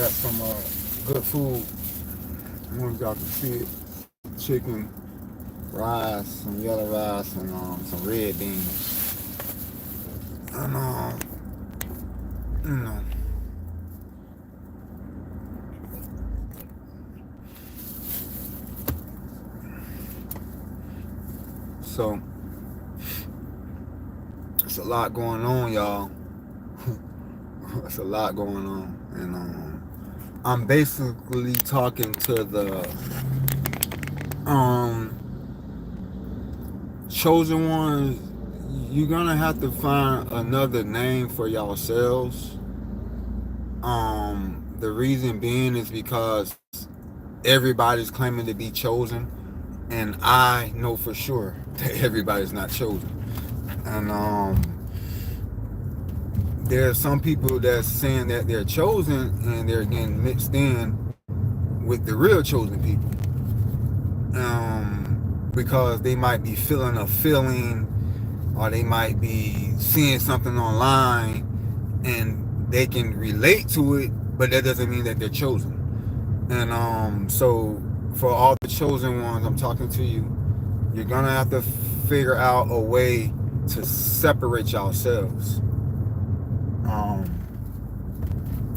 got some good food. I don't know if y'all can see it. Chicken, rice, some yellow rice, and some red beans. And you know, so it's a lot going on, y'all. It's a lot going on, and I'm basically talking to the um chosen ones. You're gonna have to find another name for yourselves. The reason being is because everybody's claiming to be chosen, and I know for sure that everybody's not chosen. And there are some people that's saying that they're chosen, and they're getting mixed in with the real chosen people. Because they might be feeling a feeling, or they might be seeing something online and they can relate to it, but that doesn't mean that they're chosen. And so for all the chosen ones, I'm talking to you, you're gonna have to figure out a way to separate yourselves.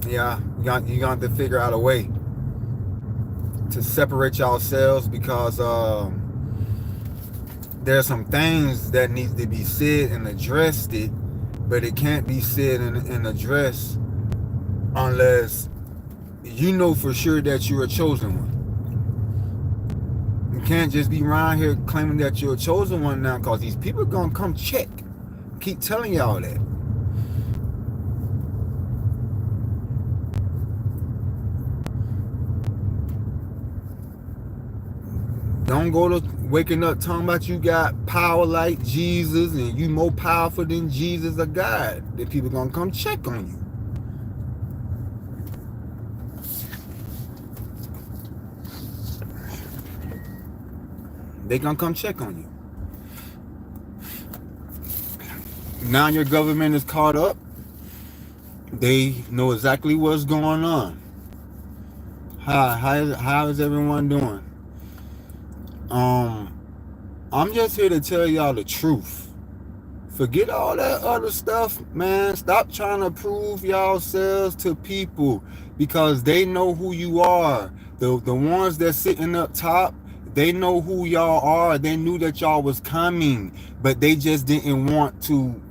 Yeah, you got to figure out a way to separate yourselves, because there's some things that need to be said and addressed it, but it can't be said and addressed unless you know for sure that you're a chosen one. You can't just be around here claiming that you're a chosen one now, because these people are gonna come check. Keep telling y'all that. Don't go to waking up talking about you got power like Jesus and you more powerful than Jesus or God. The people gonna come check on you. They gonna come check on you. Now your government is caught up. They know exactly what's going on. How is everyone doing? I'm just here to tell y'all the truth. Forget all that other stuff, man. Stop trying to prove yourselves to people, because they know who you are. The ones that's sitting up top, they know who y'all are. They knew that y'all was coming, but they just didn't want to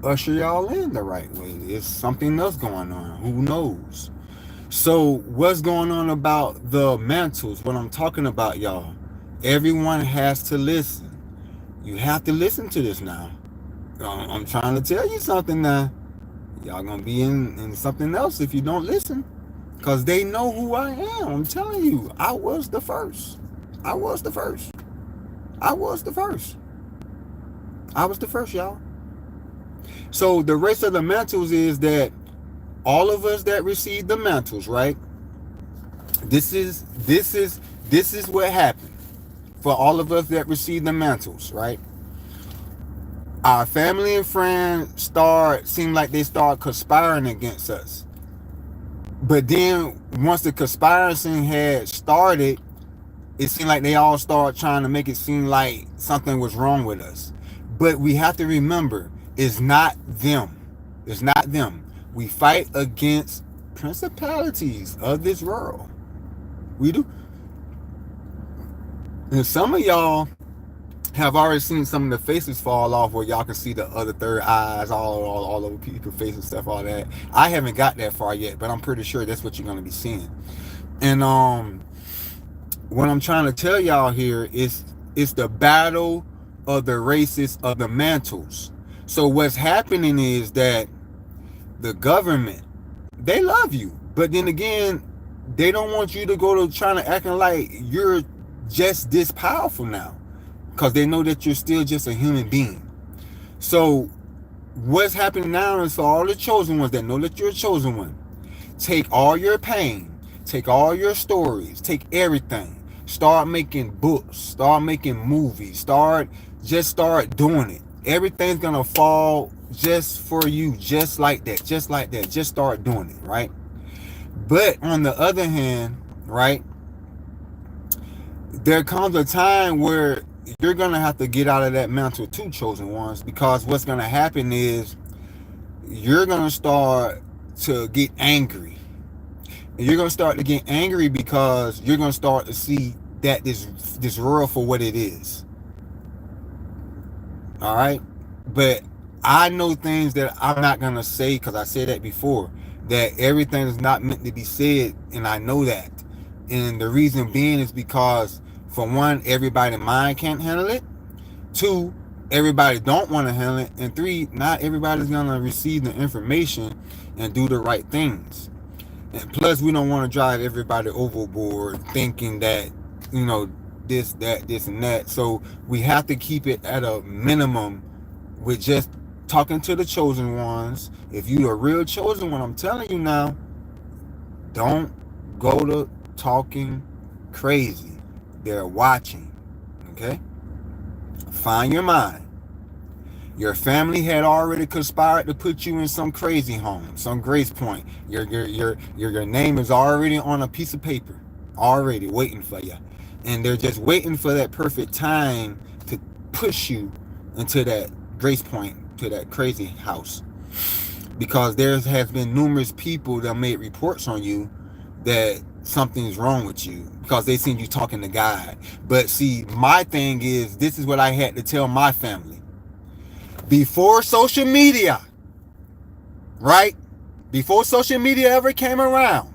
usher y'all in the right way. It's something else going on. Who knows? So what's going on about the mantles? What I'm talking about, y'all. Everyone has to listen. You have to listen to this now. I'm trying to tell you something now. Y'all gonna be in something else if you don't listen. Because they know who I am. I'm telling you, I was the first. I was the first. I was the first. I was the first, y'all. So the race of the mantles is that all of us that receive the mantles, right? This is what happened for all of us that receive the mantles, right? Our family and friends seem like they start conspiring against us. But then once the conspiracy had started, it seemed like they all started trying to make it seem like something was wrong with us. But we have to remember, it's not them. It's not them. We fight against principalities of this world. We do. And some of y'all have already seen some of the faces fall off, where y'all can see the other third eyes all over people's faces and stuff, all that. I haven't got that far yet, but I'm pretty sure that's what you're going to be seeing. And what I'm trying to tell y'all here is it's the battle of the races of the mantles. So what's happening is that the government, they love you, but then again, they don't want you to go to trying to acting like you're just this powerful now, because they know that you're still just a human being. So what's happening now is, for all the chosen ones that know that you're a chosen one, take all your pain, take all your stories, take everything, start making books, start making movies, start doing it. Everything's gonna fall just for you, just like that, just start doing it, right? But on the other hand, right, there comes a time where you're going to have to get out of that mantle too, chosen ones, because what's going to happen is you're going to start to get angry. And you're going to start to get angry because you're going to start to see that this world for what it is. All right? But I know things that I'm not going to say, because I said that before, that everything is not meant to be said, and I know that. And the reason being is because, for one, everybody's mind can't handle it. Two, everybody don't want to handle it. And three, not everybody's going to receive the information and do the right things. And plus, we don't want to drive everybody overboard thinking that, you know, this, that, this, and that. So we have to keep it at a minimum with just talking to the chosen ones. If you're a real chosen one, I'm telling you now, don't go to talking crazy. They're watching. Okay? Find your mind. Your family had already conspired to put you in some crazy home, some grace point. Your name is already on a piece of paper, already waiting for you. And they're just waiting for that perfect time to push you into that grace point, to that crazy house. Because there has been numerous people that made reports on you that something's wrong with you because they seen you talking to God. But see, my thing is, this is what I had to tell my family. Before social media, right? Before social media ever came around,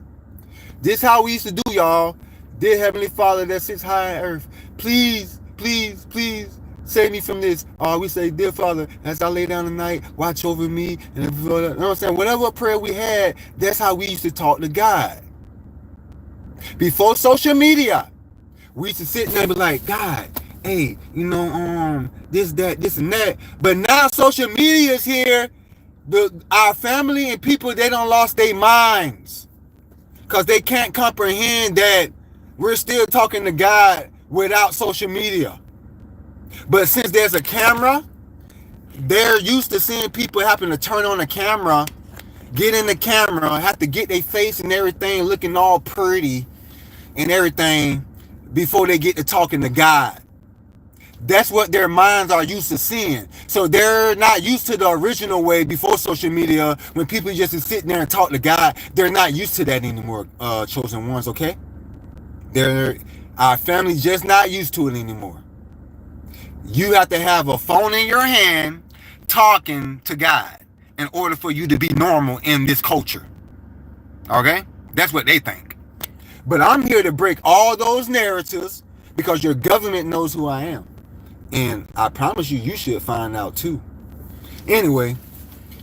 this how we used to do, y'all. Dear Heavenly Father that sits high on earth, please, please, please save me from this. We say, dear Father, as I lay down tonight, watch over me. And you know what I'm saying? Whatever prayer we had, that's how we used to talk to God. Before social media, we used to sit there and be like, God, hey, you know, this, that, this, and that. But now social media is here. Our family and people, they done lost their minds. Because they can't comprehend that we're still talking to God without social media. But since there's a camera, they're used to seeing people having to turn on the camera, get in the camera, have to get their face and everything looking all pretty and everything before they get to talking to God. That's what their minds are used to seeing. So they're not used to the original way before social media, when people just sit there and talk to God. They're not used to that anymore, chosen ones, okay? Our family's just not used to it anymore. You have to have a phone in your hand talking to God in order for you to be normal in this culture. Okay? That's what they think. But I'm here to break all those narratives because your government knows who I am. And I promise you, you should find out too. Anyway,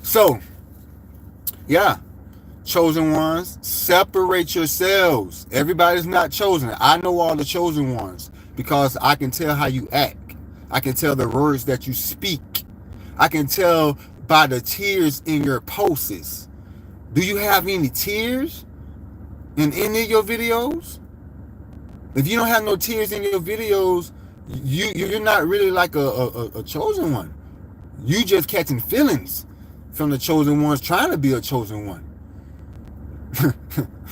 so, yeah. Chosen ones, separate yourselves. Everybody's not chosen. I know all the chosen ones because I can tell how you act. I can tell the words that you speak. I can tell by the tears in your posts. Do you have any tears in any of your videos? If you don't have no tears in your videos, you're not really like a chosen one. You just catching feelings from the chosen ones trying to be a chosen one.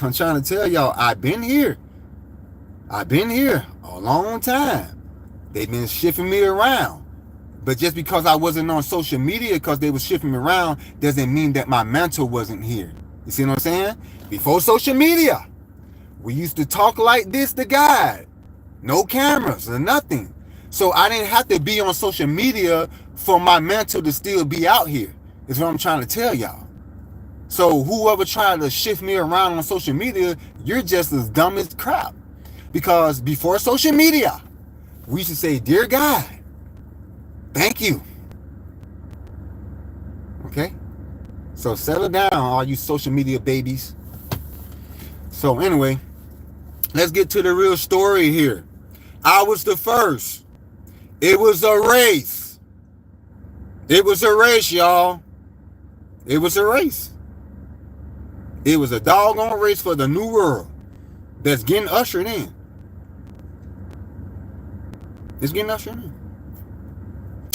I'm trying to tell y'all, I've been here a long time. They've been shifting me around. But just because I wasn't on social media because they were shifting me around doesn't mean that my mantle wasn't here. You see what I'm saying? Before social media, we used to talk like this to God. No cameras or nothing. So I didn't have to be on social media for my mantle to still be out here. Is what I'm trying to tell y'all. So whoever tried to shift me around on social media, you're just as dumb as crap. Because before social media, we should say, dear God, thank you. Okay? So settle down, all you social media babies. So anyway, let's get to the real story here. I was the first. It was a race. It was a race, y'all. It was a race. It was a doggone race for the new world that's getting ushered in. It's getting ushered in.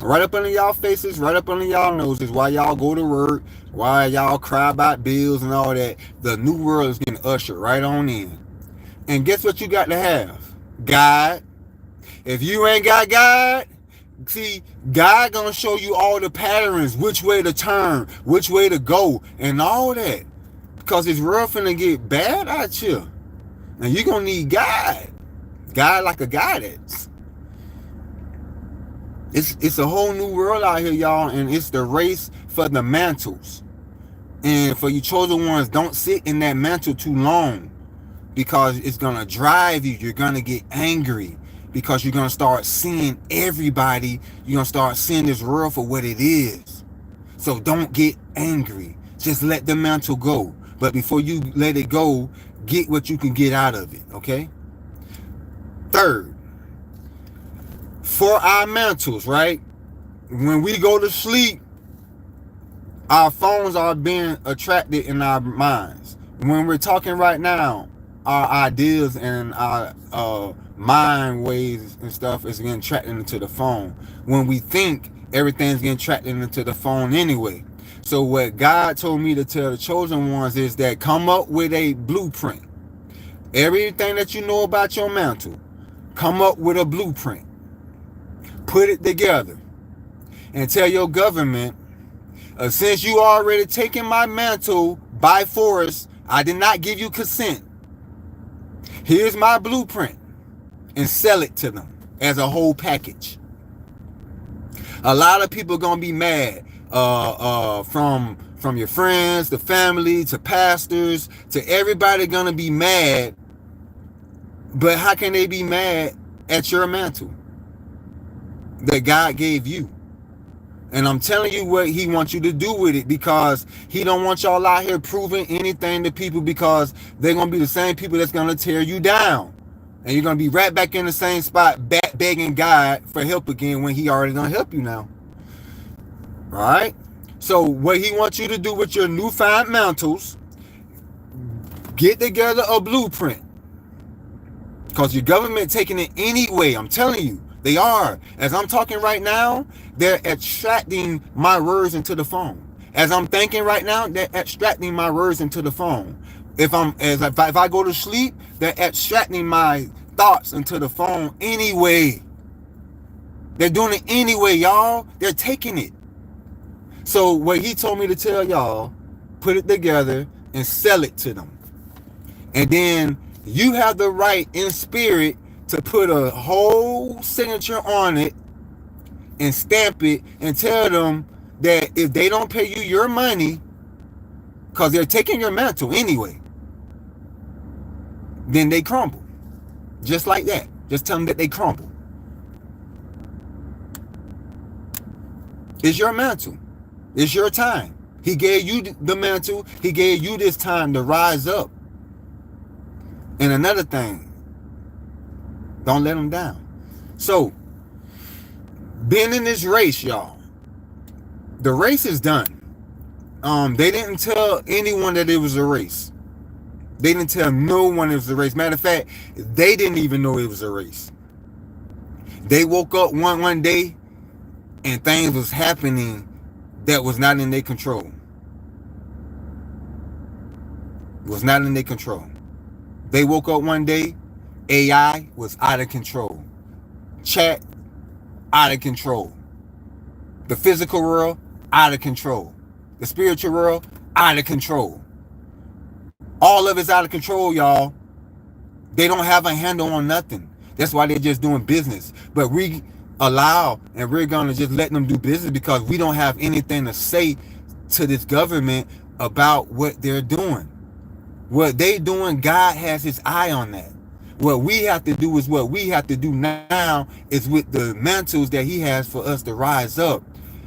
Right up under y'all faces, right up under y'all noses, while y'all go to work, while y'all cry about bills and all that. The new world is getting ushered right on in. And guess what you got to have? God. If you ain't got God, see, God gonna show you all the patterns, which way to turn, which way to go, and all that. Because it's real finna get bad out here. And you gonna need God. God like a guidance. It's a whole new world out here, y'all, and it's the race for the mantles. And for you chosen ones, don't sit in that mantle too long, because it's gonna drive you. You're gonna get angry, because you're gonna start seeing everybody. You're gonna start seeing this world for what it is. So don't get angry. Just let the mantle go. But before you let it go, get what you can get out of it, okay? Third, for our mantles, right? When we go to sleep, our phones are being attracted in our minds. When we're talking right now, our ideas and our mind waves and stuff is getting tracked into the phone. When we think, everything's getting tracked into the phone anyway. So what God told me to tell the chosen ones is that come up with a blueprint. Everything that you know about your mantle, come up with a blueprint. Put it together and tell your government, since you already taken my mantle by force, I did not give you consent. Here's my blueprint, and sell it to them as a whole package. A lot of people gonna be mad, from your friends, the family, to pastors, to everybody gonna be mad. But how can they be mad at your mantle that God gave you? And I'm telling you what he wants you to do with it, because he don't want y'all out here proving anything to people, because they're going to be the same people that's going to tear you down. And you're going to be right back in the same spot, back begging God for help again, when he already going to help you now. All right? So what he wants you to do with your newfound mantles, get together a blueprint. Because your government taking it anyway. I'm telling you, they are. As I'm talking right now, they're extracting my words into the phone. As I'm thinking right now, they're extracting my words into the phone. If I go to sleep, they're extracting my thoughts into the phone anyway. They're doing it anyway, y'all. They're taking it. So what he told me to tell y'all, put it together and sell it to them. And then you have the right in spirit to put a whole signature on it and stamp it and tell them that if they don't pay you your money, because they're taking your mantle anyway, then they crumble. Just like that. Just tell them that they crumble. It's your mantle. It's your time. He gave you the mantle. He gave you this time to rise up. And another thing, don't let them down. So, being in this race, y'all, the race is done. They didn't tell anyone that it was a race. They didn't tell no one it was a race. Matter of fact, they didn't even know it was a race. They woke up one day and things was happening that was not in their control. Was not in their control. They woke up one day, AI was out of control. Chat, out of control. The physical world, out of control. The spiritual world, out of control. All of it's out of control, y'all. They don't have a handle on nothing. That's why they're just doing business. But we allow, and we're going to just let them do business, because we don't have anything to say to this government about what they're doing. What they doing, God has his eye on that. What we have to do is what we have to do now is with the mantles that he has for us to rise up.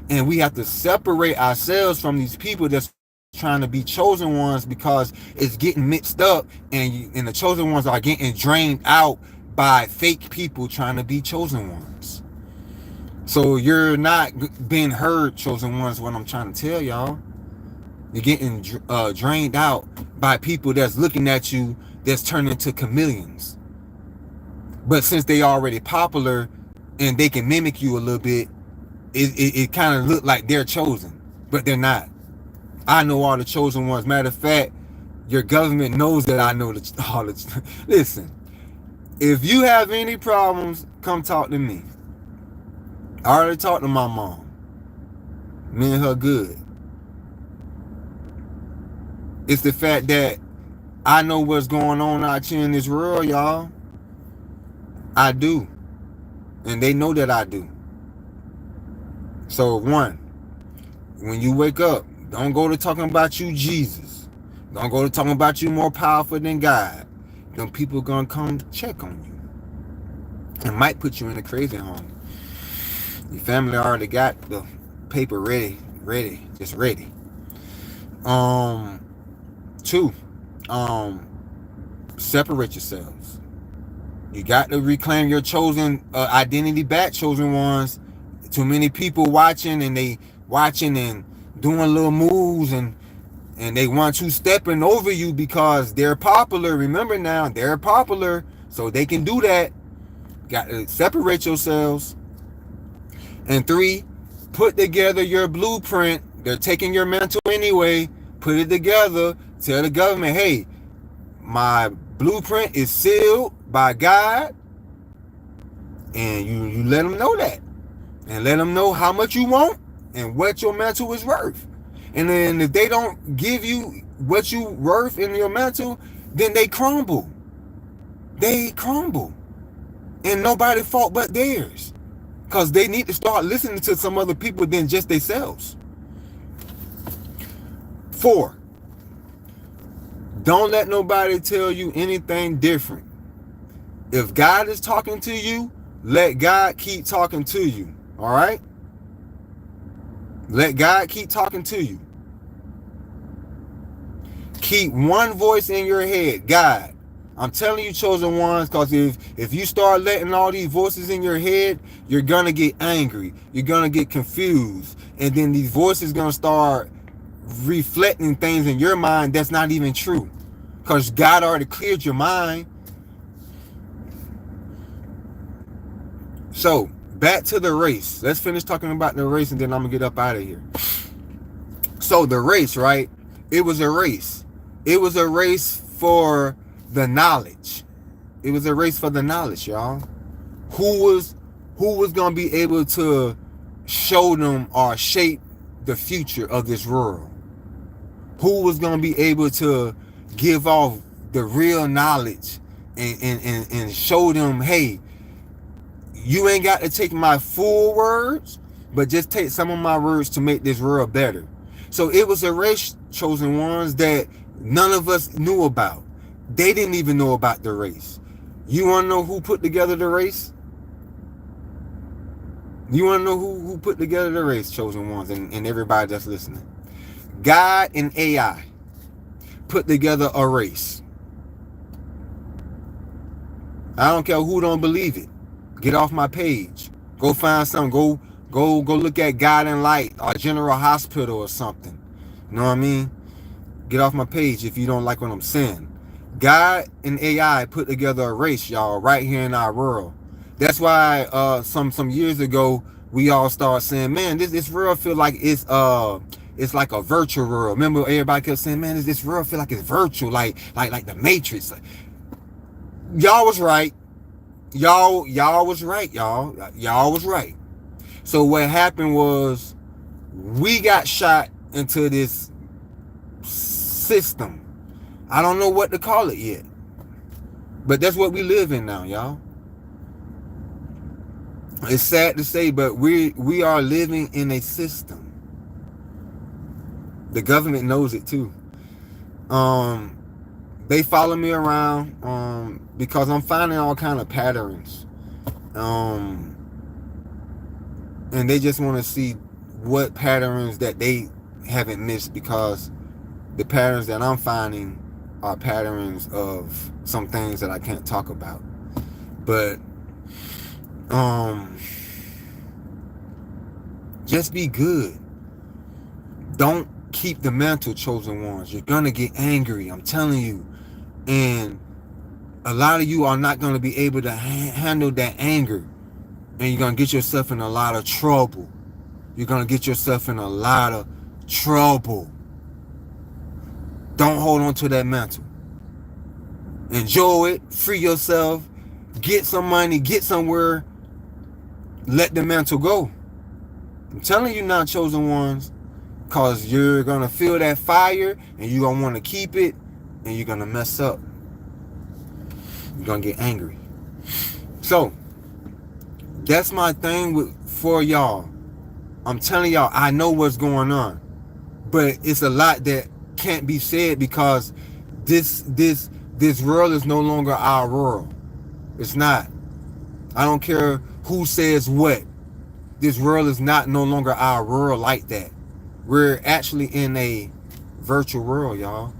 And we have to separate ourselves from these people that's trying to be chosen ones, because it's getting mixed up, and the chosen ones are getting drained out by fake people trying to be chosen ones. So you're not being heard, chosen ones, what I'm trying to tell y'all. You're getting drained out by people that's looking at you, that's turning into chameleons. But since they already popular and they can mimic you a little bit, it kind of look like they're chosen, but they're not. I know all the chosen ones. Matter of fact, your government knows that I know all the. Listen, if you have any problems, come talk to me. I already talked to my mom. Me and her good. It's the fact that I know what's going on out here in this world, y'all. I do. And they know that I do. So, one, when you wake up, don't go to talking about you, Jesus. Don't go to talking about you more powerful than God. Them people gonna come check on you. And might put you in a crazy home. Your family already got the paper ready. Just ready. Two, separate yourselves. You got to reclaim your chosen identity back, chosen ones. Too many people watching and doing little moves and they want you stepping over you because they're popular. Remember now, they're popular, so they can do that. Got to separate yourselves. And three, put together your blueprint. They're taking your mantle anyway. Put it together. Tell the government, hey, my blueprint is sealed by God. And you let them know that. And let them know how much you want and what your mantle is worth. And then if they don't give you what you worth in your mantle, then they crumble. They crumble. And nobody's fault but theirs. Because they need to start listening to some other people than just themselves. 4, don't let nobody tell you anything different. If God is talking to you, let God keep talking to you. All right? Let God keep talking to you. Keep one voice in your head, God. I'm telling you, chosen ones, because if you start letting all these voices in your head, you're going to get angry. You're going to get confused. And then these voices going to start reflecting things in your mind that's not even true. Because God already cleared your mind. So, back to the race. Let's finish talking about the race and then I'm going to get up out of here. So, the race, right? It was a race. It was a race for the knowledge. It was a race for the knowledge, y'all. Who was going to be able to show them or shape the future of this world? Who was going to be able to give off the real knowledge and show them, hey, you ain't got to take my full words, but just take some of my words to make this world better. So it was a race, chosen ones, that none of us knew about. They didn't even know about the race. You want to know who put together the race? You want to know who put together the race, chosen ones, and everybody that's listening? God and AI put together a race. I don't care who don't believe it. Get off my page. Go find something. Go look at God and Light or General Hospital or something. You know what I mean? Get off my page if you don't like what I'm saying. God and AI put together a race, y'all, right here in our world. That's why some years ago we all started saying, man, this world feel like it's like a virtual world. Remember, everybody kept saying, man, this world feel like it's virtual, like the Matrix. Y'all was right. Y'all was right, y'all. Y'all was right. So what happened was we got shot into this system. I don't know what to call it yet. But that's what we live in now, y'all. It's sad to say, but we are living in a system. The government knows it too. They follow me around because I'm finding all kind of patterns. And they just want to see what patterns that they haven't missed, because the patterns that I'm finding are patterns of some things that I can't talk about. But just be good. Don't keep the mental, chosen ones. You're gonna get angry, I'm telling you. And a lot of you are not gonna be able to handle that anger, and you're gonna get yourself in a lot of trouble. you're going to get yourself in a lot of trouble. Don't hold on to that mantle. Enjoy it. Free yourself. Get some money. Get somewhere. Let the mantle go. I'm telling you, not chosen ones, because you're going to feel that fire and you're going to want to keep it and you're going to mess up. You're going to get angry. So, that's my thing for y'all. I'm telling y'all, I know what's going on. But it's a lot that can't be said because this world is no longer our world. It's not. I don't care who says what. This world is no longer our world like that. We're actually in a virtual world, y'all.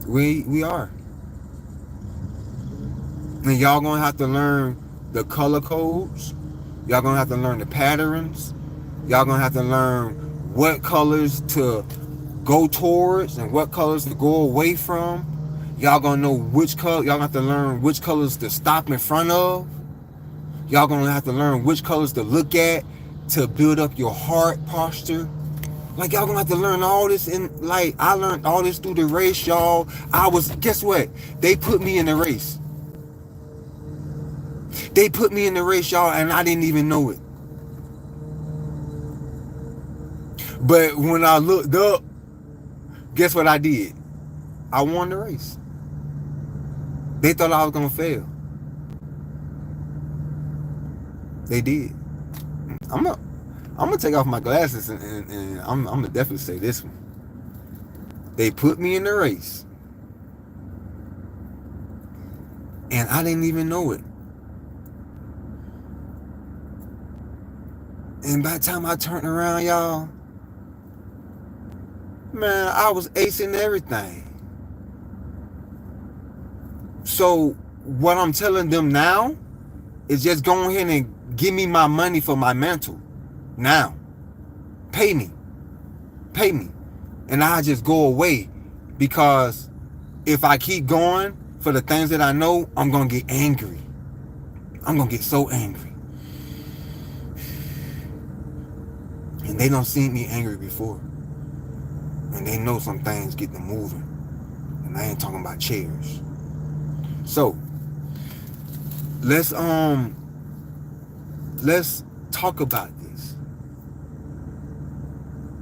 We are. And y'all gonna have to learn the color codes. Y'all gonna have to learn the patterns. Y'all gonna have to learn what colors to go towards and what colors to go away from. Y'all gonna know which color. Y'all gonna have to learn which colors to stop in front of. Y'all gonna have to learn which colors to look at to build up your heart posture. Like, y'all gonna have to learn all this I learned all this through the race, y'all. Guess what? They put me in the race. They put me in the race, y'all, and I didn't even know it. But when I looked up, guess what I did? I won the race. They thought I was gonna fail. They did. I'm gonna take off my glasses and I'm gonna definitely say this one. They put me in the race, and I didn't even know it. And by the time I turned around, y'all, man, I was acing everything. So what I'm telling them now is just go ahead and give me my money for my mantle. Now. Pay me. Pay me. And I just go away, because if I keep going for the things that I know, I'm going to get angry. I'm going to get so angry. And they don't see me angry before. And they know some things get them moving. And I ain't talking about chairs. So, let's talk about this.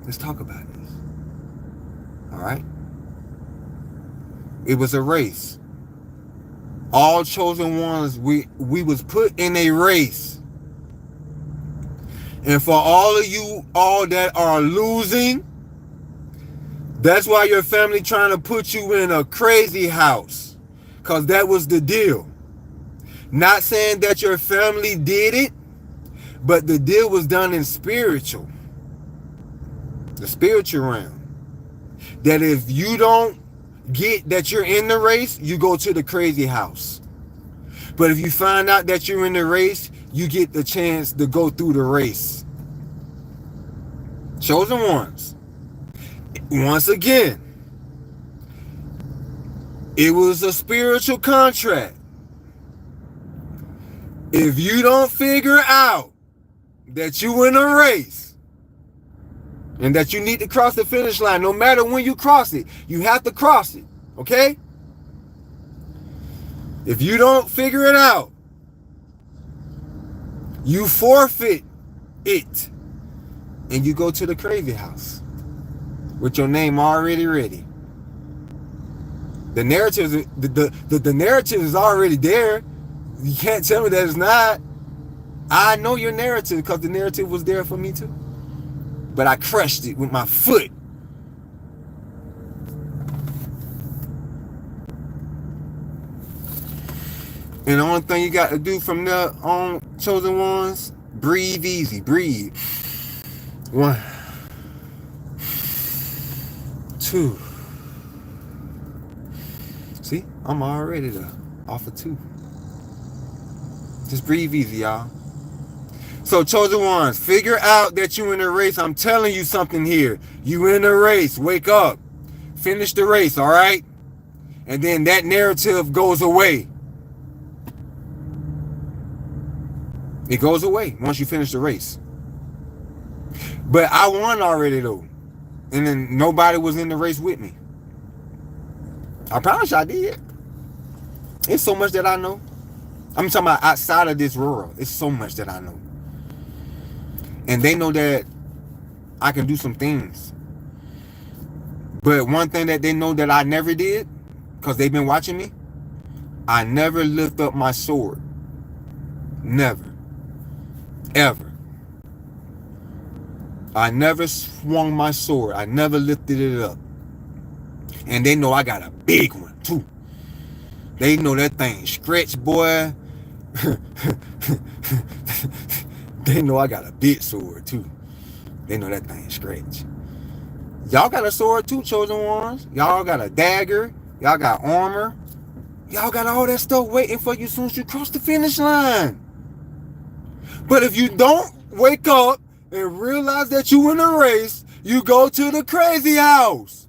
Let's talk about this. All right? It was a race. All chosen ones, we was put in a race. And for all of you, all that are losing, that's why your family trying to put you in a crazy house. Because that was the deal. Not saying that your family did it, but the deal was done in spiritual. The spiritual realm. That if you don't get that you're in the race, you go to the crazy house. But if you find out that you're in the race, you get the chance to go through the race. Chosen ones. Once again, it was a spiritual contract. If you don't figure out that you in a race and that you need to cross the finish line, no matter when you cross it, you have to cross it, okay? If you don't figure it out, you forfeit it and you go to the crazy house with your name already ready. The narrative, the narrative is already there. You can't tell me that it's not. I know your narrative because the narrative was there for me too. But I crushed it with my foot. And the only thing you got to do from there on, chosen ones, breathe easy. Breathe. 1, 2. See, I'm already there. Off of 2. Just breathe easy, y'all. So, chosen ones, figure out that you in a race. I'm telling you something here. You in a race. Wake up. Finish the race, all right? And then that narrative goes away. It goes away once you finish the race. But I won already though. And then nobody was in the race with me. I promise you I did. It's so much that I know. I'm talking about outside of this world. It's so much that I know. And they know that I can do some things. But one thing that they know that I never did, because they've been watching me, I never lift up my sword. Never. Ever. I never swung my sword. I never lifted it up. And they know I got a big one too. They know that thing stretch, boy. They know I got a big sword too. They know that thing stretch. Y'all got a sword too, chosen ones. Y'all got a dagger. Y'all got armor. Y'all got all that stuff waiting for you as soon as you cross the finish line. But if you don't wake up and realize that you in a race, you go to the crazy house.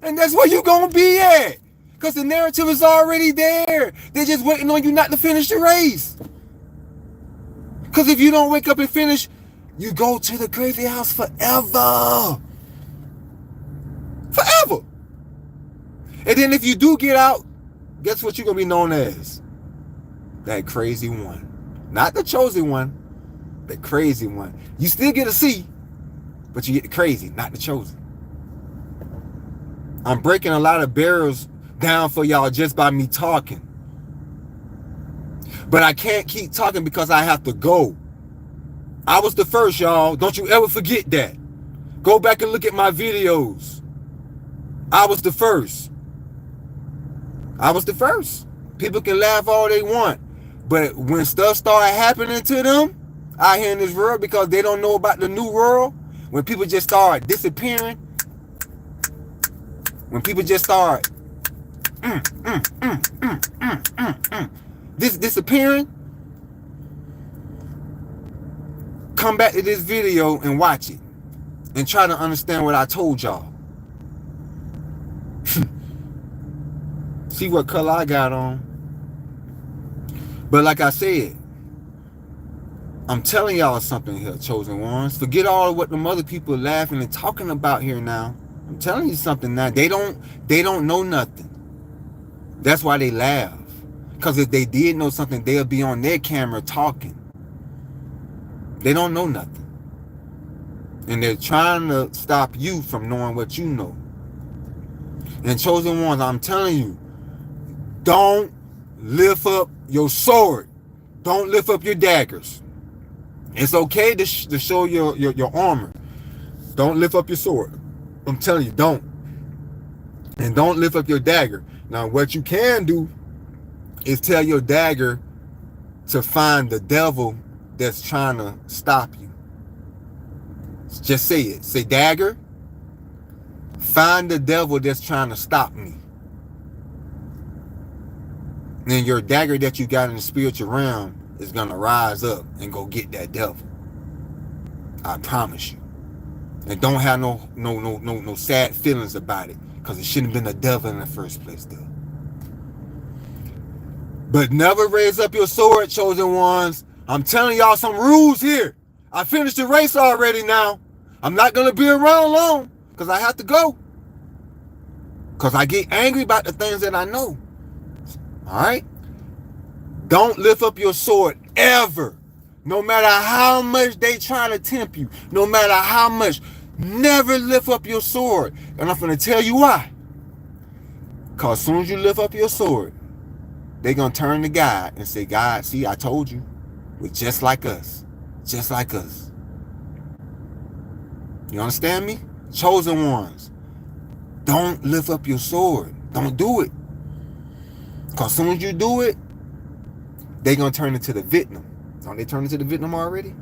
And that's where you gonna be at. Because the narrative is already there. They're just waiting on you not to finish the race. Because if you don't wake up and finish, you go to the crazy house forever. Forever. And then if you do get out, guess what you're going to be known as? That crazy one. Not the chosen one. The crazy one. You still get a C, but you get the crazy, not the chosen. I'm breaking a lot of barriers down for y'all just by me talking. But I can't keep talking because I have to go. I was the first, y'all. Don't you ever forget that. Go back and look at my videos. I was the first. I was the first. People can laugh all they want. But when stuff started happening to them out here in this world because they don't know about the new world, when people just start disappearing, when people just start disappearing, come back to this video and watch it and try to understand what I told y'all. See what color I got on. But like I said, I'm telling y'all something here, chosen ones. Forget all of what the other people are laughing and talking about here now. I'm telling you something now. They don't know nothing. That's why they laugh. Because if they did know something, they'll be on their camera talking. They don't know nothing. And they're trying to stop you from knowing what you know. And chosen ones, I'm telling you, don't lift up your sword. Don't lift up your daggers. It's okay to show your armor. Don't lift up your sword. I'm telling you, don't. And don't lift up your dagger. Now, what you can do is tell your dagger to find the devil that's trying to stop you. Just say it. Say, dagger, find the devil that's trying to stop me. Then your dagger that you got in the spiritual realm is going to rise up and go get that devil. I promise you. And don't have no sad feelings about it, because it shouldn't have been the devil in the first place, though. But never raise up your sword, chosen ones. I'm telling y'all some rules here. I finished the race already now. I'm not going to be around long because I have to go. Because I get angry about the things that I know. All right? Don't lift up your sword ever. No matter how much they try to tempt you. No matter how much. Never lift up your sword. And I'm going to tell you why. Because as soon as you lift up your sword, they're going to turn to God and say, God, see, I told you. We're just like us. Just like us. You understand me? Chosen ones. Don't lift up your sword. Don't do it. Because as soon as you do it, they're going to turn into the victim. Don't they turn into the victim already?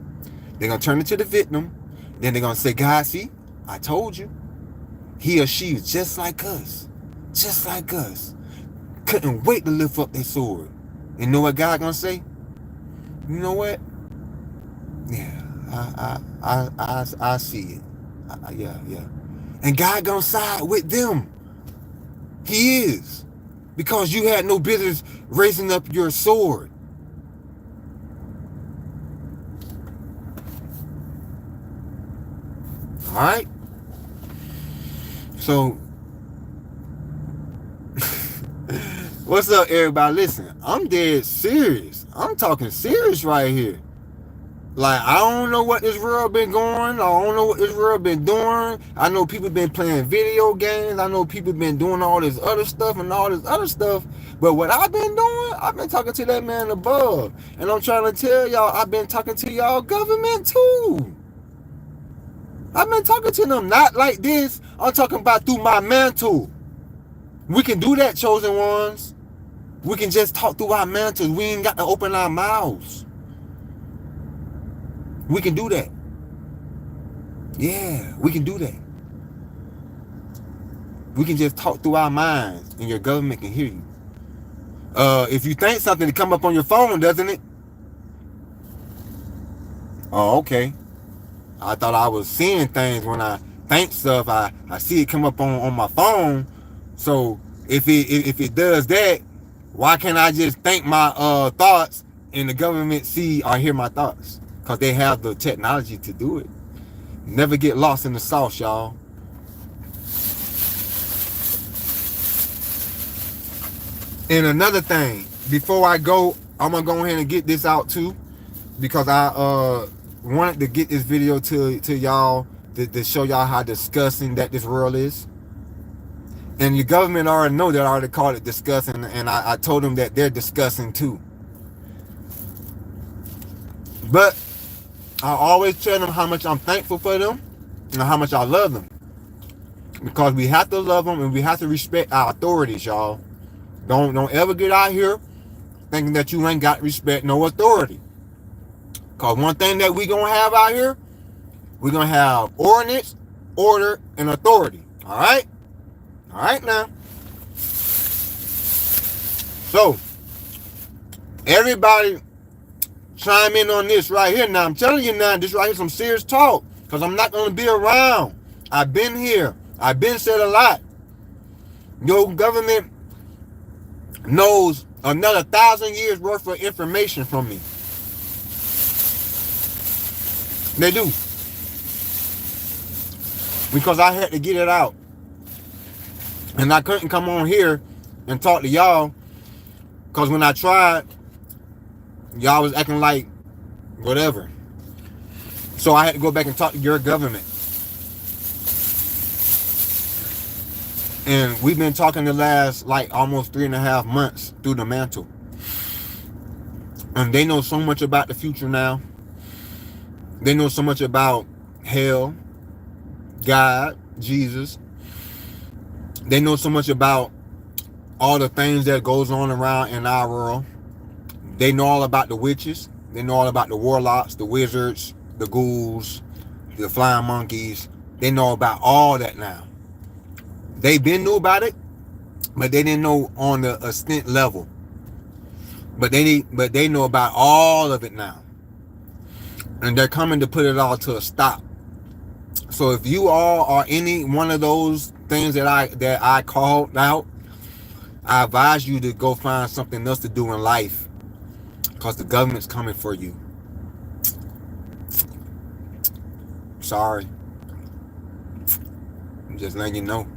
They're going to turn into the victim. Then they're going to say, God, see, I told you. He or she is just like us. Just like us. Couldn't wait to lift up their sword. And you know what God going to say? You know what? Yeah, I see it. Yeah. And God going to side with them. He is. Because you had no business raising up your sword. All right. So, what's up, everybody? Listen, I'm dead serious. I'm talking serious right here. Like, I don't know what this world been going. I don't know what this world been doing. I know people been playing video games. I know people been doing all this other stuff and all this other stuff. But what I've been doing, I've been talking to that man above. And I'm trying to tell y'all, I've been talking to y'all government too. I've been talking to them, not like this. I'm talking about through my mantle. We can do that, chosen ones. We can just talk through our mantles. We ain't got to open our mouths. We can do that. Yeah, we can do that. We can just talk through our minds and your government can hear you. If you think something, it come up on your phone, doesn't it? Oh, okay. I thought I was seeing things when I think stuff. I see it come up on my phone. So if it does that, why can't I just think my thoughts and the government see or hear my thoughts? Because they have the technology to do it. Never get lost in the sauce, y'all. And another thing, before I go, I'm going to go ahead and get this out too. Because I wanted to get this video to y'all to show y'all how disgusting that this world is. And your government already know that I already called it disgusting. And I told them that they're disgusting too. But I always tell them how much I'm thankful for them and how much I love them. Because we have to love them and we have to respect our authorities, y'all. Don't ever get out here thinking that you ain't got respect, no authority. Because one thing that we going to have out here, we're going to have ordinance, order, and authority. All right? All right now. So, everybody chime in on this right here. Now, I'm telling you now, this right here is some serious talk. Because I'm not going to be around. I've been here. I've been said a lot. Your government knows another 1,000 years worth of information from me. They do. Because I had to get it out. And I couldn't come on here and talk to y'all. Because when I tried, y'all was acting like whatever. So I had to go back and talk to your government. And we've been talking the last like almost 3.5 months through the mantle. And they know so much about the future now. They know so much about hell, God, Jesus. They know so much about all the things that goes on around in our world. They know all about the witches. They know all about the warlocks, the wizards, the ghouls, the flying monkeys. They know about all that now. They been knew about it, but they didn't know on the extent level. But they know about all of it now. And they're coming to put it all to a stop. So if you all are any one of those things that I called out, I advise you to go find something else to do in life. Because the government's coming for you. Sorry. I'm just letting you know.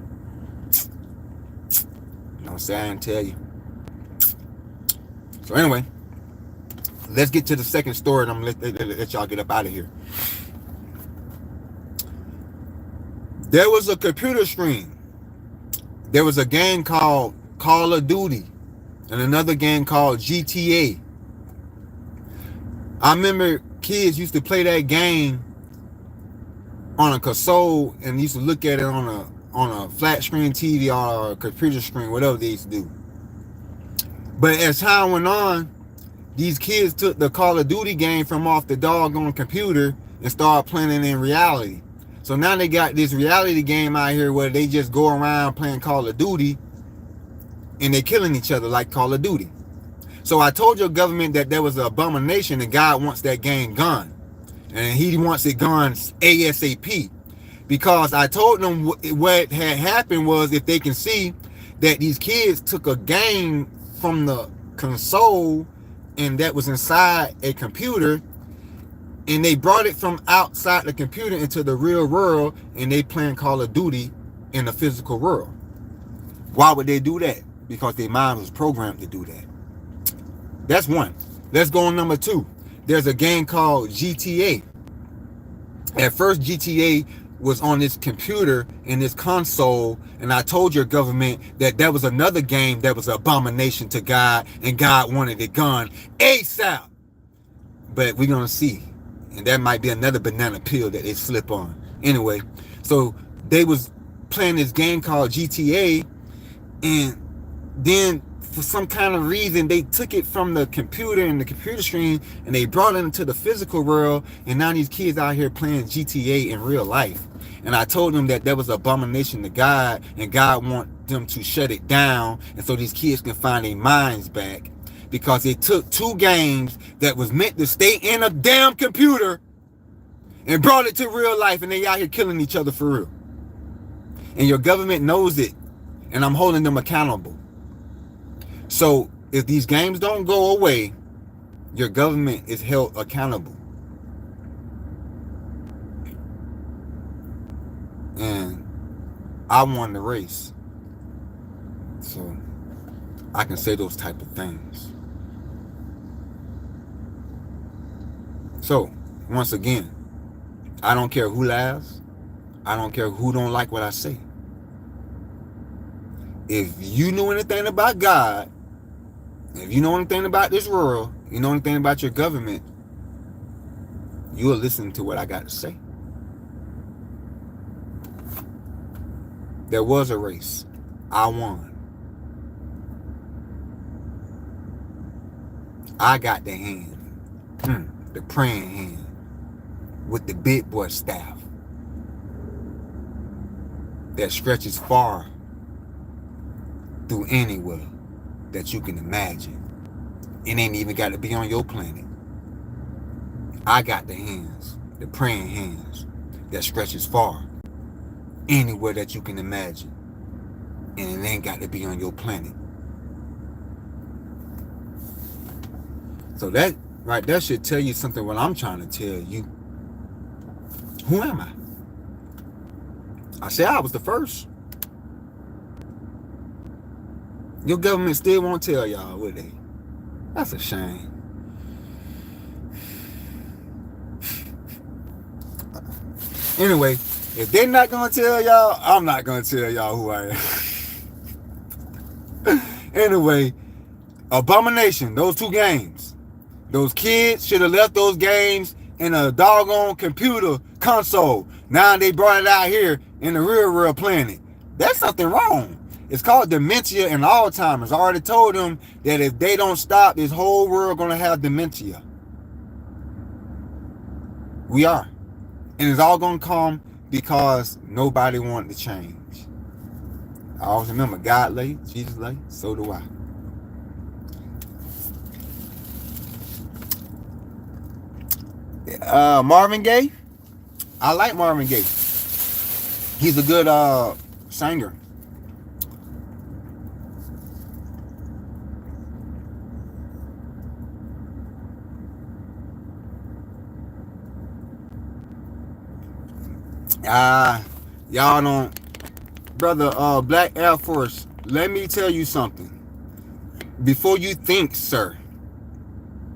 Don't say I didn't tell you. So anyway, let's get to the second story, and I'm gonna let y'all get up out of here. There was a computer screen. There was a game called Call of Duty and another game called GTA. I remember kids used to play that game on a console and used to look at it on a flat screen TV or a computer screen, whatever they used to do. But as time went on, these kids took the Call of Duty game from off the doggone computer and started playing it in reality. So now they got this reality game out here where they just go around playing Call of Duty and they killing each other like Call of Duty. So I told your government that there was an abomination and God wants that game gone. And he wants it gone ASAP. Because I told them what had happened was, if they can see that these kids took a game from the console and that was inside a computer, And they brought it from outside the computer into the real world, and they playing Call of Duty in the physical world. Why would they do that? Because their mind was programmed to do that. That's one. Let's go on number two. There's a game called GTA. At first, GTA was on this computer in this console, and I told your government that there was another game that was an abomination to God, and God wanted it gone ASAP. But we're gonna see, and that might be another banana peel that they slip on. Anyway, so they was playing this game called GTA, and then for some kind of reason they took it from the computer and the computer screen, and they brought it into the physical world, and now these kids out here playing GTA in real life. And I told them that was an abomination to God, and God want them to shut it down, and so these kids can find their minds back, because they took two games that was meant to stay in a damn computer and brought it to real life, and they out here killing each other for real. And your government knows it, and I'm holding them accountable. So if these games don't go away, your government is held accountable. And I won the race, so I can say those type of things. So once again, I don't care who laughs. I don't care who don't like what I say. If you know anything about God, if you know anything about this world, you know anything about your government, you'll listen to what I got to say. There was a race. I won. I got the hand, the praying hand, with the big boy staff that stretches far through anywhere that you can imagine. It ain't even got to be on your planet. I got the hands, the praying hands that stretches far anywhere that you can imagine, and it ain't got to be on your planet. So that right there should tell you something what I'm trying to tell you. Who am I? I said I was the first. Your government still won't tell y'all, will they? That's a shame. Anyway, if they're not gonna tell y'all, I'm not gonna tell y'all who I am. Anyway, abomination, those two games. Those kids should have left those games in a doggone computer console. Now they brought it out here in the real world playing it. That's something wrong. It's called dementia and Alzheimer's. I already told them that if they don't stop, this whole world gonna have dementia. We are. And it's all gonna come because nobody wanted to change. I always remember, God late, Jesus late, so do I. Marvin Gaye. I like Marvin Gaye. He's a good singer. Y'all don't, brother, Black Air Force, let me tell you something. Before you think, sir,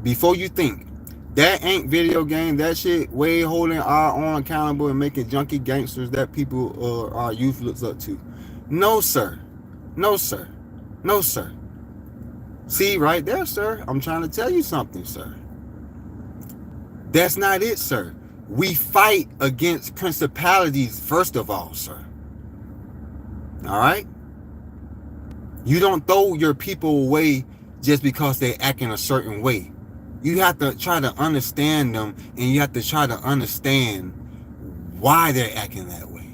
before you think, that ain't video game. That shit way holding our own accountable and making junkie gangsters that people, our youth looks up to. No, sir. No, sir. No, sir. See, right there, sir. I'm trying to tell you something, sir. That's not it, sir. We fight against principalities, first of all, sir. All right? You don't throw your people away just because they act in a certain way. You have to try to understand them, and you have to try to understand why they're acting that way.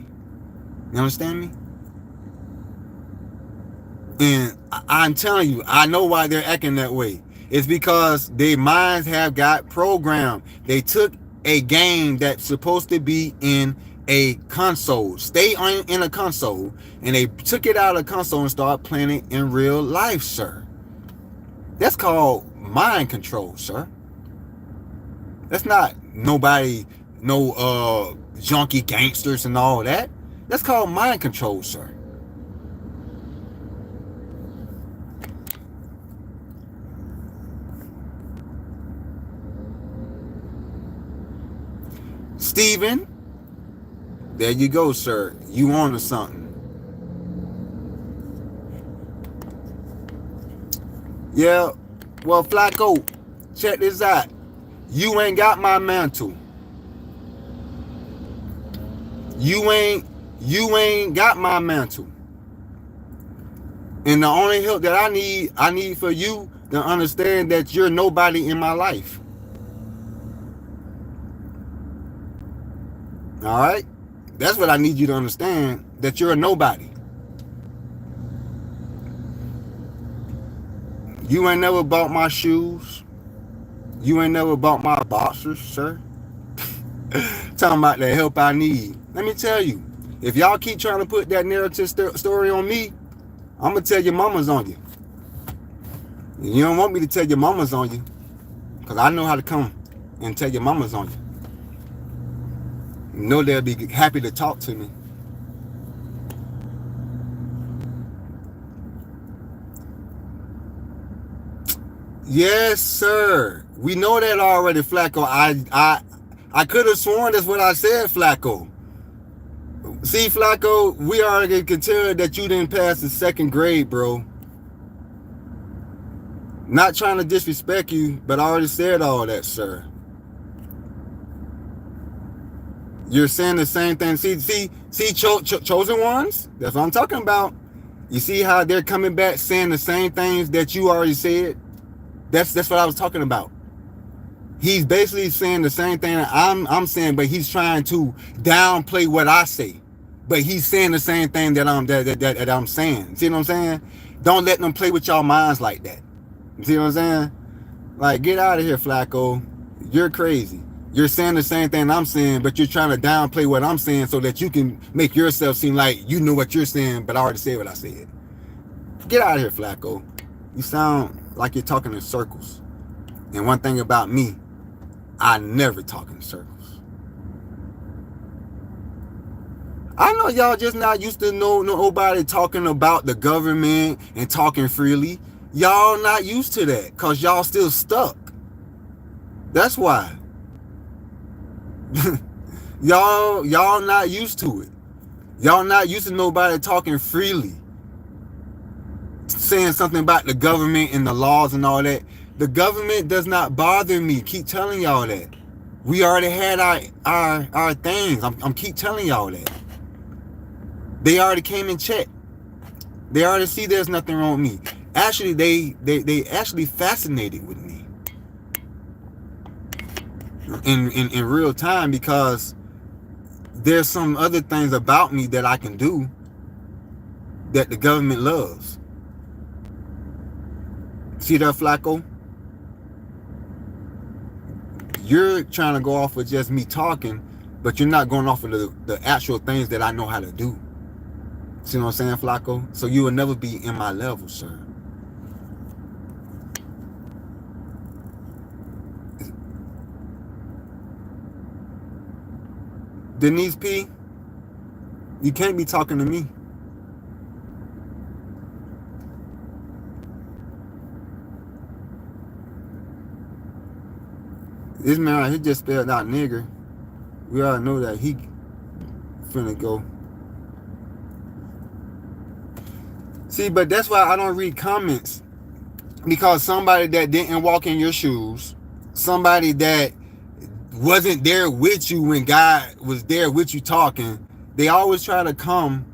You understand me? And I'm telling you, I know why they're acting that way. It's because their minds have got programmed. They took a game that's supposed to be in a console, stay in a console, and they took it out of the console and started playing it in real life, sir. That's called mind control, sir. That's not nobody, no junkie gangsters and all that. That's called mind control, sir. Steven, there you go, sir. You on to something. Yeah, well, Flacco, check this out. You ain't got my mantle. You ain't got my mantle. And the only help that I need for you to understand that you're nobody in my life. All right? That's what I need you to understand, that you're a nobody. You ain't never bought my shoes. You ain't never bought my boxers, sir. Talking about the help I need. Let me tell you, if y'all keep trying to put that narrative story on me, I'm going to tell your mamas on you. And you don't want me to tell your mamas on you, because I know how to come and tell your mamas on you. You know they'll be happy to talk to me. Yes, sir. We know that already, Flacco. I could have sworn that's what I said, Flacco. See, Flacco, we already can tell that you didn't pass the second grade, bro. Not trying to disrespect you, but I already said all that, sir. You're saying the same thing. See, chosen ones? That's what I'm talking about. You see how they're coming back saying the same things that you already said? That's what I was talking about. He's basically saying the same thing that I'm saying, but he's trying to downplay what I say. But he's saying the same thing that I'm saying. See what I'm saying? Don't let them play with y'all minds like that. See what I'm saying? Like, get out of here, Flacco. You're crazy. You're saying the same thing I'm saying, but you're trying to downplay what I'm saying so that you can make yourself seem like you know what you're saying, but I already said what I said. Get out of here, Flacco. You sound like you're talking in circles. And one thing about me, I never talk in circles. I know y'all just not used to nobody talking about the government and talking freely. Y'all not used to that because y'all still stuck. That's why. y'all not used to it. Y'all not used to nobody talking freely. Saying something about the government and the laws and all that. The government does not bother me. Keep telling y'all that. We already had our things. I'm keep telling y'all that. They already came and checked. They already see there's nothing wrong with me. Actually, they actually fascinated with me in real time, because there's some other things about me that I can do that the government loves. See that, Flacco? You're trying to go off with just me talking, but you're not going off of the actual things that I know how to do. See what I'm saying, Flacco? So you will never be in my level, sir. Denise P., you can't be talking to me. This man, he just spelled out nigger. We all know that he finna go. See, but that's why I don't read comments. Because somebody that didn't walk in your shoes, somebody that wasn't there with you when God was there with you talking, they always try to come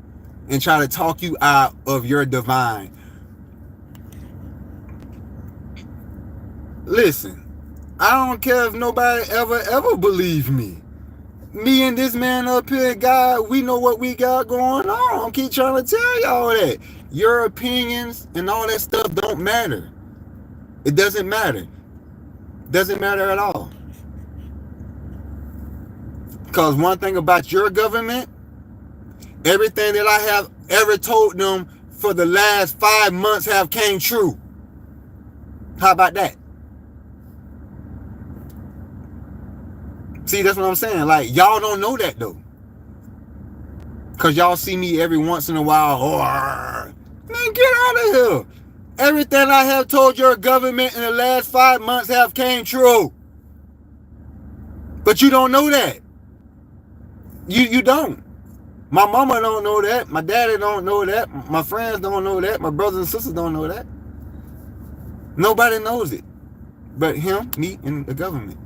and try to talk you out of your divine. Listen, I don't care if nobody ever believe me. Me and this man up here, God, we know what we got going on. I keep trying to tell y'all that. Your opinions and all that stuff don't matter. It doesn't matter. Doesn't matter at all. Because one thing about your government, everything that I have ever told them for the last 5 months have came true. How about that? See, that's what I'm saying. Like, y'all don't know that, though. Because y'all see me every once in a while. Oh, man, get out of here. Everything I have told your government in the last 5 months have came true. But you don't know that. You don't. My mama don't know that. My daddy don't know that. My friends don't know that. My brothers and sisters don't know that. Nobody knows it but him, me, and the government.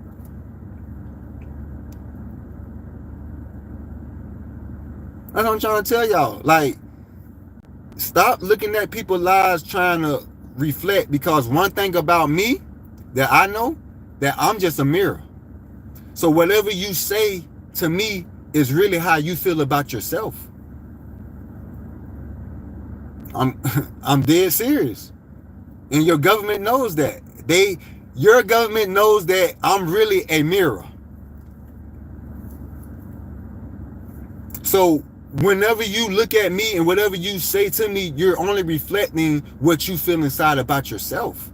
That's what I'm trying to tell y'all. Like, stop looking at people's lives trying to reflect, because one thing about me that I know, that I'm just a mirror. So whatever you say to me is really how you feel about yourself. I'm dead serious. And your government knows that. Your government knows that I'm really a mirror. So whenever you look at me and whatever you say to me, you're only reflecting what you feel inside about yourself.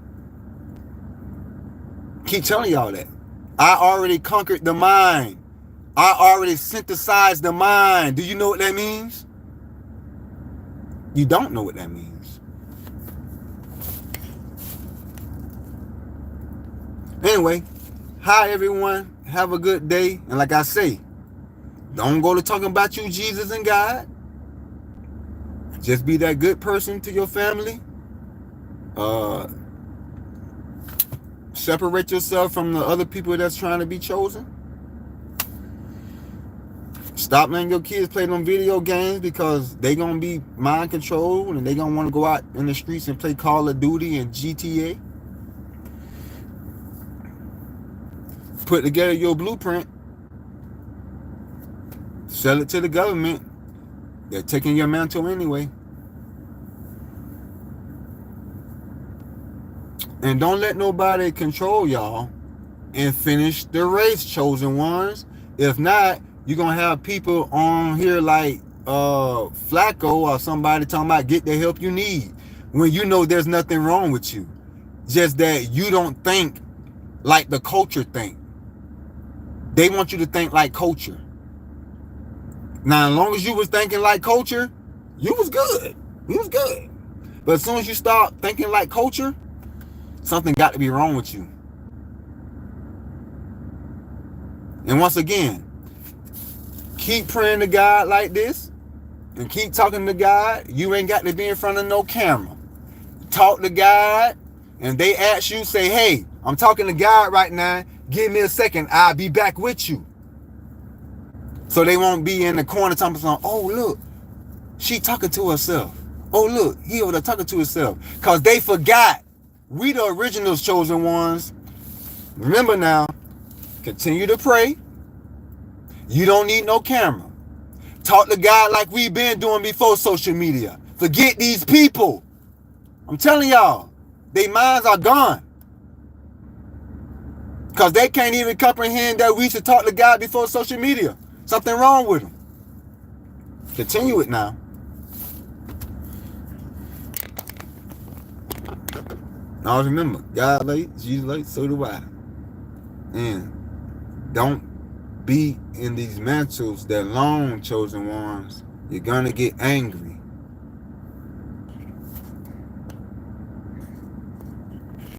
Keep telling y'all that. I already conquered the mind. I already synthesized the mind. Do you know what that means? You don't know what that means. Anyway, hi everyone. Have a good day. And like I say, don't go to talking about you, Jesus and God. Just be that good person to your family. Separate yourself from the other people that's trying to be chosen. Stop letting your kids play them video games, because they going to be mind controlled and they going to want to go out in the streets and play Call of Duty and GTA. Put together your blueprint. Sell it to the government. They're taking your mantle anyway. And don't let nobody control y'all, and finish the race, chosen ones. If not, you're going to have people on here like Flacco or somebody talking about get the help you need, when you know there's nothing wrong with you. Just that you don't think like the culture think. They want you to think like culture. Now, as long as you was thinking like culture, you was good. You was good. But as soon as you start thinking like culture, something got to be wrong with you. And once again, keep praying to God like this, and keep talking to God. You ain't got to be in front of no camera. Talk to God, and they ask you, say, hey, I'm talking to God right now. Give me a second. I'll be back with you. So they won't be in the corner talking, oh, look, she talking to herself. Oh, look, he over there talking to himself. Because they forgot. We the originals, chosen ones. Remember now, continue to pray. You don't need no camera. Talk to God like we've been doing before social media. Forget these people. I'm telling y'all, their minds are gone. Because they can't even comprehend that we should talk to God before social media. Something wrong with them. Continue it now. Always remember, God late, Jesus late, so do I. And don't be in these mantles that long, chosen ones. You're going to get angry.